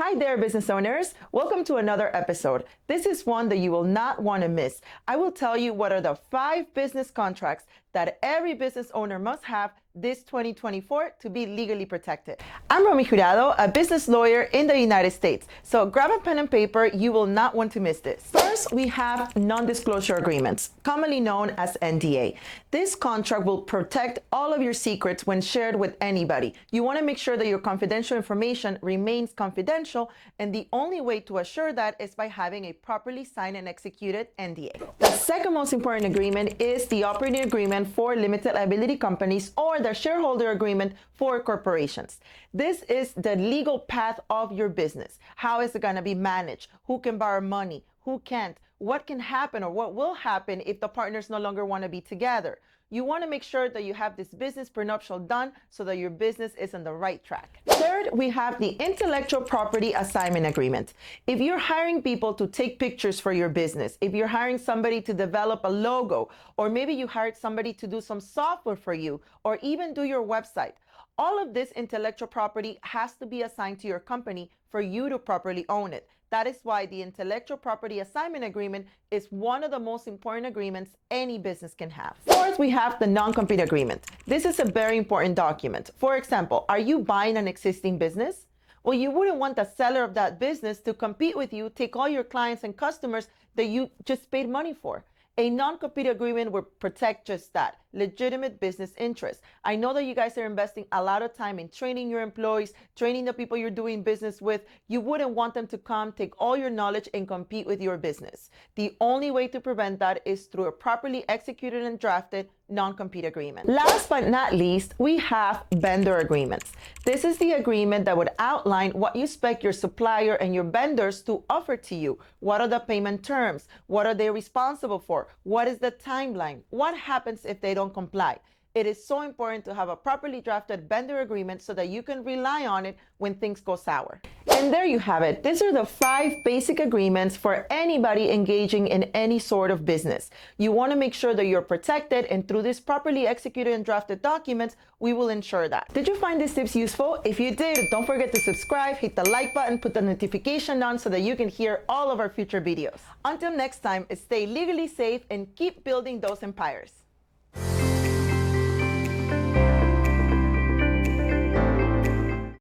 Hi there, business owners. Welcome to another episode. This is one that you will not want to miss. I will tell you what are the 5 business contracts that every business owner must have this 2024 to be legally protected. I'm Romy Jurado, a business lawyer in the United States. So grab a pen and paper. You will not want to miss this. First, we have non-disclosure agreements, commonly known as NDA. This contract will protect all of your secrets when shared with anybody. You want to make sure that your confidential information remains confidential, and the only way to assure that is by having a properly signed and executed NDA. The second most important agreement is the operating agreement for limited liability companies, or the shareholder agreement for corporations. This is the legal path of your business. How is it going to be managed? Who can borrow money? Who can't? What can happen or what will happen if the partners no longer want to be together? You want to make sure that you have this business prenuptial done so that your business is on the right track. Third, we have the intellectual property assignment agreement. If you're hiring people to take pictures for your business, if you're hiring somebody to develop a logo, or maybe you hired somebody to do some software for you, or even do your website, all of this intellectual property has to be assigned to your company for you to properly own it. That is why the intellectual property assignment agreement is one of the most important agreements any business can have. Fourth, we have the non-compete agreement. This is a very important document. For example, are you buying an existing business? Well, you wouldn't want the seller of that business to compete with you, take all your clients and customers that you just paid money for. A non-compete agreement will protect just that, legitimate business interests. I know that you guys are investing a lot of time in training your employees, training the people you're doing business with. You wouldn't want them to come, take all your knowledge, and compete with your business. The only way to prevent that is through a properly executed and drafted non-compete agreement. Last but not least, we have vendor agreements. This is the agreement that would outline what you expect your supplier and your vendors to offer to you. What are the payment terms? What are they responsible for? What is the timeline? What happens if they don't comply? It is so important to have a properly drafted vendor agreement so that you can rely on it when things go sour. And there you have it. These are the 5 basic agreements for anybody engaging in any sort of business. You want to make sure that you're protected, and through these properly executed and drafted documents, we will ensure that. Did you find these tips useful? If you did, don't forget to subscribe, hit the like button, put the notification on so that you can hear all of our future videos. Until next time, stay legally safe and keep building those empires.